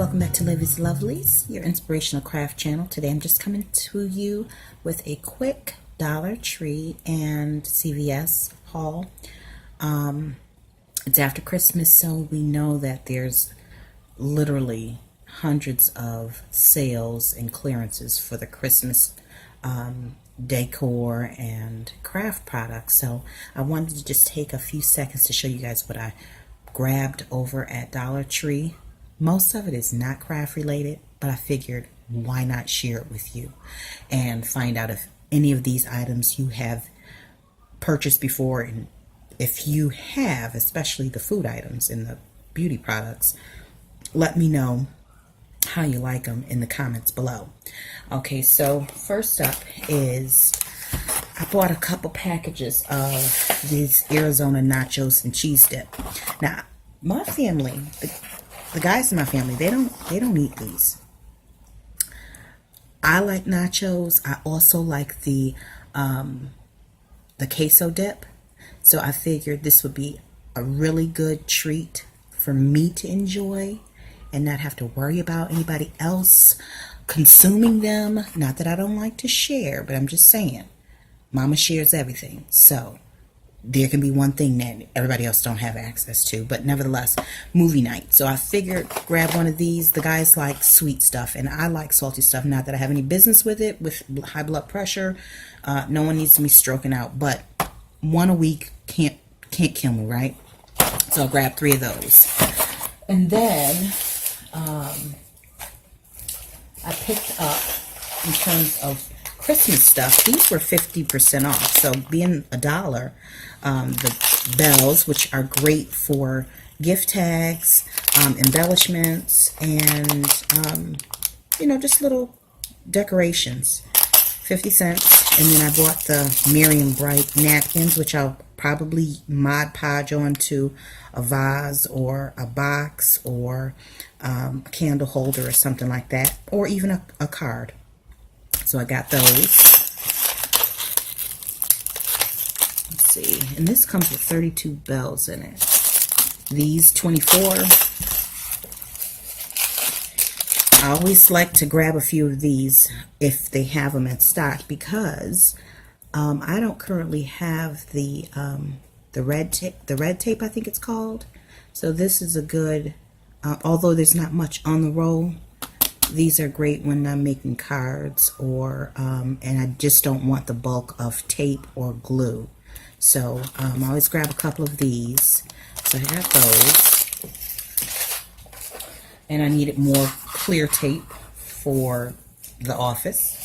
welcome back to Lovelies, your inspirational craft channel. Today I'm just coming to you with a quick Dollar Tree and CVS haul. It's after Christmas, so we know that there's literally hundreds of sales and clearances for the Christmas decor and craft products. So I wanted to just take a few seconds to show you guys what I grabbed over at Dollar Tree. Most of it is not craft related, but I figured why not share it with you and find out if any of these items you have purchased before, and if you have, especially the food items and the beauty products, let me know how you like them in the comments below. Okay, so first up is I bought a couple packages of these Arizona nachos and cheese dip. Now, my family, the guys in my family, they don't eat these. I like nachos. I also like the queso dip. So I figured this would be a really good treat for me to enjoy and not have to worry about anybody else consuming them. Not that I don't like to share, but I'm just saying, Mama shares everything. So there can be one thing that everybody else don't have access to, but nevertheless, movie night. So I figured grab one of these. The guys like sweet stuff and I like salty stuff. Not that I have any business with it, with high blood pressure. No one needs me stroking out, but one a week can't kill me, right? So I'll grab 3 of those. And then I picked up, in terms of Christmas stuff, these were 50% off. So being $1, the bells, which are great for gift tags, embellishments, and just little decorations, 50 cents. And then I bought the Merry Bright napkins, which I'll probably Mod Podge onto a vase or a box or a candle holder or something like that, or even a card. So I got those. Let's see. And this comes with 32 bells in it. These 24. I always like to grab a few of these if they have them in stock, because I don't currently have the red tape, I think it's called. So this is a good, although there's not much on the roll, these are great when I'm making cards or and I just don't want the bulk of tape or glue. So I always grab a couple of these. So I got those. And I needed more clear tape for the office.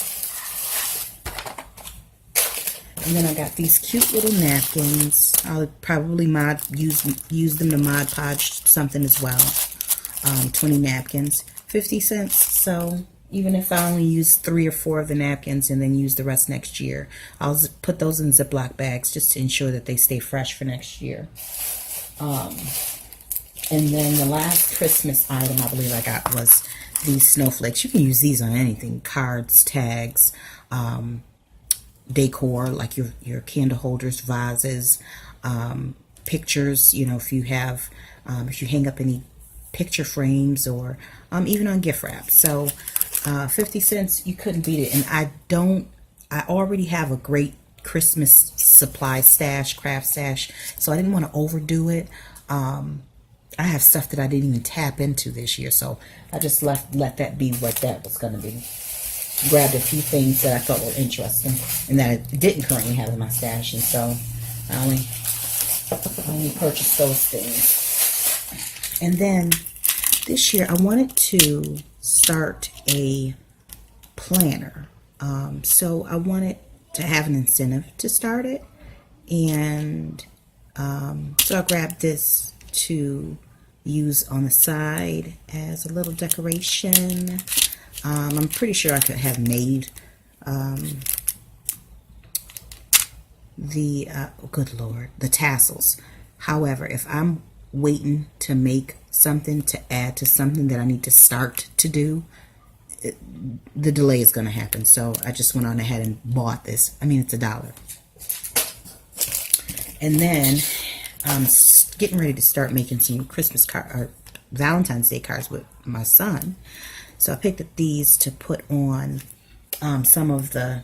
And then I got these cute little napkins. I'll probably use them to Mod Podge something as well. 20 napkins, 50 cents. So even if I only use 3 or 4 of the napkins and then use the rest next year, I'll put those in Ziploc bags just to ensure that they stay fresh for next year. And then the last Christmas item I believe I got was these snowflakes. You can use these on anything: cards, tags, decor, like your candle holders, vases, pictures. If you have, if you hang up any picture frames, or even on gift wrap. So 50 cents, you couldn't beat it. And I already have a great Christmas supply stash, craft stash, so I didn't want to overdo it. I have stuff that I didn't even tap into this year, so I just let that be what that was going to be. Grabbed a few things that I thought were interesting and that I didn't currently have in my stash, and so I only purchased those things. And then this year I wanted to start a planner, so I wanted to have an incentive to start it, and so I grabbed this to use on the side as a little decoration. I'm pretty sure I could have made good Lord, the tassels. However, if I'm waiting to make something to add to something that I need to start to do, the delay is going to happen. So I just went on ahead and bought this. I mean, it's $1. And then I'm getting ready to start making some Christmas Valentine's Day cards with my son. So I picked up these to put on some of the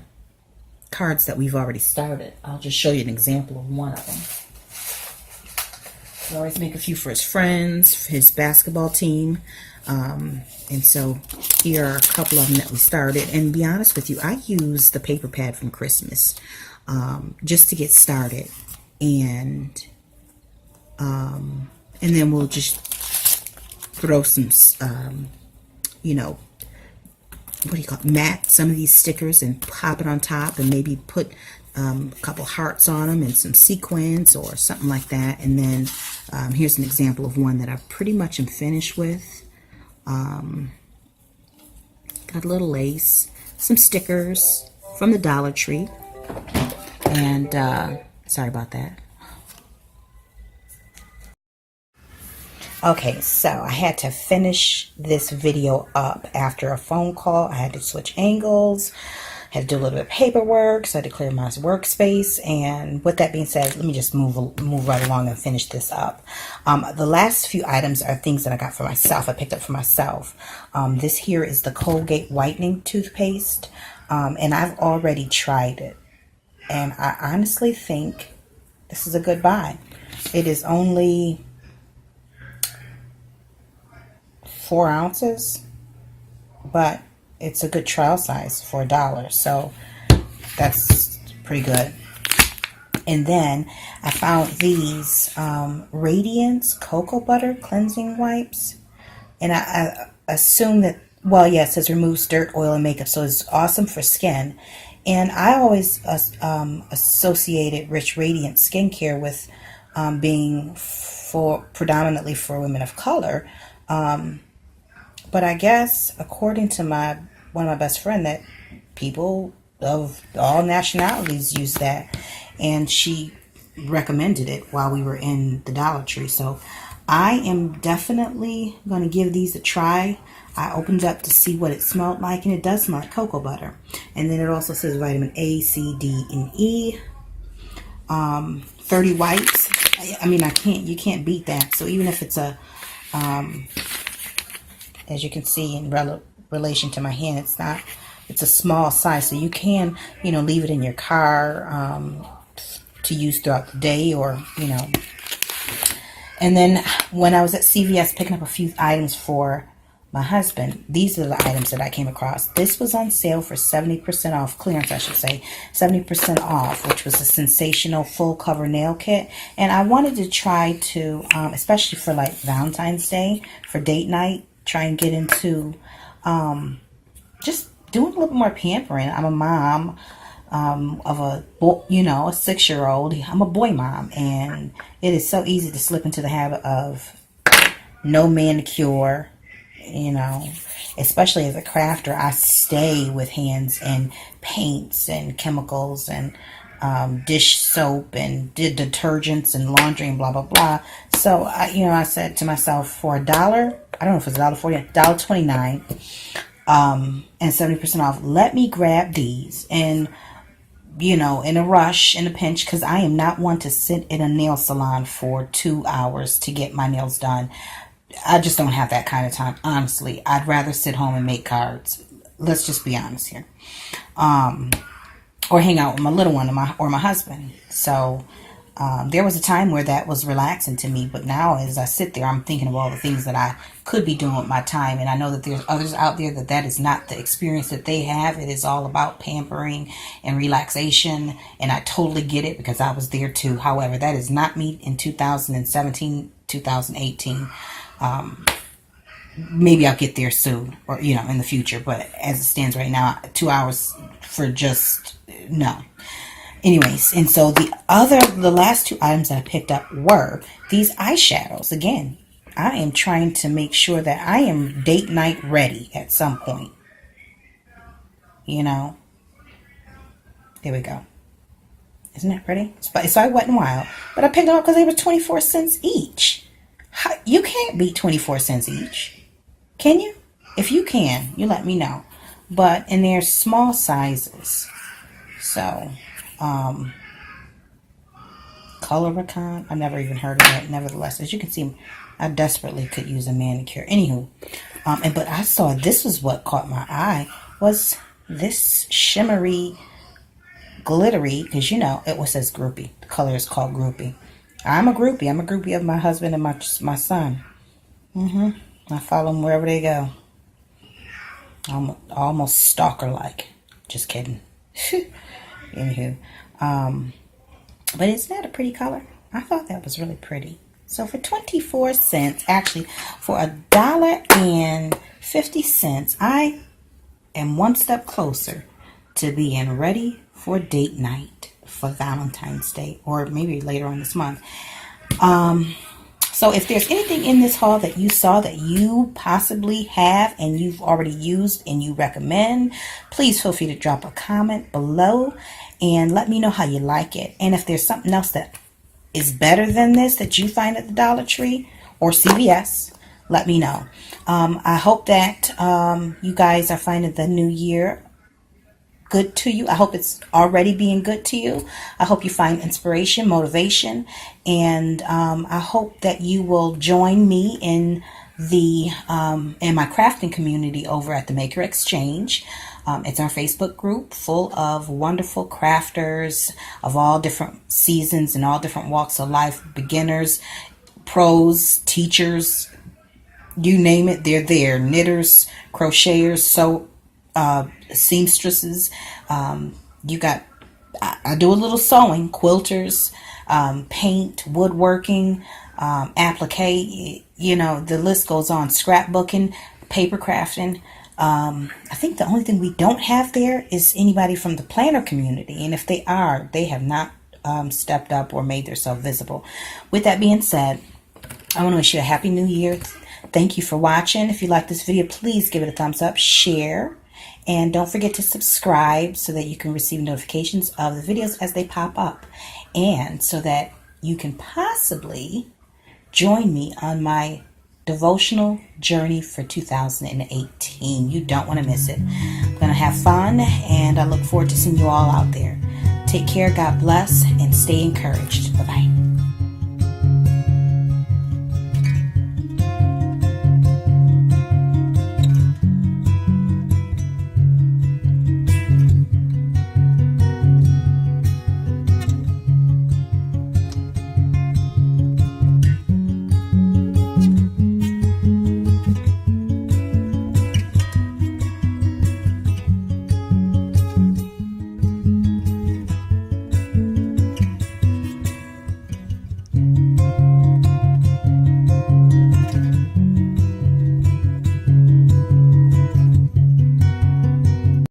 cards that we've already started. I'll just show you an example of one of them. I always make a few for his friends, his basketball team. And so here are a couple of them that we started. And to be honest with you, I use the paper pad from Christmas just to get started. And then we'll just throw some, you know, what do you call it, mat some of these stickers and pop it on top, and maybe put a couple hearts on them and some sequins or something like that. And then here's an example of one that I pretty much am finished with. Got a little lace, some stickers from the Dollar Tree, and sorry about that. Okay, so I had to finish this video up after a phone call. I had to switch angles, had to do a little bit of paperwork, so I had to clear my workspace. And with that being said, let me just move right along and finish this up. The last few items are things that I got for myself. I picked up for myself. This here is the Colgate whitening toothpaste, and I've already tried it, and I honestly think this is a good buy. It is only 4 ounces, but it's a good trial size for $1, so that's pretty good. And then I found these Radiance Cocoa Butter Cleansing Wipes, and I assume that, well, yeah, it says removes dirt, oil, and makeup, so it's awesome for skin. And I always associated Rich Radiant skincare with being predominantly for women of color. But I guess, according to one of my best friend, that people of all nationalities use that, and she recommended it while we were in the Dollar Tree. So I am definitely going to give these a try. I opened up to see what it smelled like, and it does smell like cocoa butter. And then it also says vitamin A, C, D, and E. 30 wipes. I mean, you can't beat that. So even if it's a as you can see in relation to my hand, it's a small size, so you can, leave it in your car to use throughout the day, or, And then when I was at CVS picking up a few items for my husband, these are the items that I came across. This was on sale for 70% off, clearance I should say, 70% off, which was a sensational full cover nail kit. And I wanted to try to, especially for like Valentine's Day, for date night, try and get into just doing a little more pampering. I'm a mom of a boy, a 6-year-old. I'm a boy mom, and it is so easy to slip into the habit of no manicure, especially as a crafter. I stay with hands and paints and chemicals and dish soap and detergents and laundry and blah blah blah. So I said to myself, for $1, I don't know if it's $1.40, $1.29, and 70% off, let me grab these. And in a rush, in a pinch, because I am not one to sit in a nail salon for 2 hours to get my nails done. I just don't have that kind of time, honestly. I'd rather sit home and make cards. Let's just be honest here. Or hang out with my little one or my husband. So there was a time where that was relaxing to me, but now as I sit there, I'm thinking of all the things that I could be doing with my time. And I know that there's others out there that is not the experience that they have. It is all about pampering and relaxation, and I totally get it, because I was there too. However, that is not me in 2017, 2018. Maybe I'll get there soon, or in the future, but as it stands right now, 2 hours for just no. Anyways, and so the last 2 items that I picked up were these eyeshadows. Again, I am trying to make sure that I am date night ready at some point. There we go. Isn't that pretty? It's like Wet n Wild, but I picked them up because they were 24 cents each. You can't beat 24 cents each. Can you? If you can, you let me know. And they're small sizes. So, Coloricon. I've never even heard of that. Nevertheless, as you can see, I desperately could use a manicure. Anywho, but I saw this was what caught my eye, was this shimmery, glittery, because you know it says groupie. The color is called groupie. I'm a groupie. I'm a groupie of my husband and my son. I follow them wherever they go. I'm almost stalker-like. Just kidding. Anywho, but isn't that a pretty color? I thought that was really pretty. So for 24 cents, actually for $1.50, I am one step closer to being ready for date night for Valentine's Day, or maybe later on this month. So if there's anything in this haul that you saw that you possibly have and you've already used and you recommend, please feel free to drop a comment below and let me know how you like it. And if there's something else that is better than this that you find at the Dollar Tree or CVS, let me know. I hope that you guys are finding the new year good to you. I hope it's already being good to you. I hope you find inspiration, motivation, and I hope that you will join me in my crafting community over at the Maker Exchange. It's our Facebook group full of wonderful crafters of all different seasons and all different walks of life, beginners, pros, teachers, you name it, they're there. Knitters, crocheters, seamstresses. You got, I do a little sewing, quilters, paint, woodworking, applique, you know, the list goes on. Scrapbooking, paper crafting. I think the only thing we don't have there is anybody from the planner community. And if they are, they have not stepped up or made themselves visible. With that being said, I want to wish you a happy new year. Thank you for watching. If you like this video, please give it a thumbs up, share, and don't forget to subscribe so that you can receive notifications of the videos as they pop up, and so that you can possibly join me on my devotional journey for 2018. You don't want to miss it. I'm going to have fun, and I look forward to seeing you all out there. Take care, God bless, and stay encouraged. Bye-bye.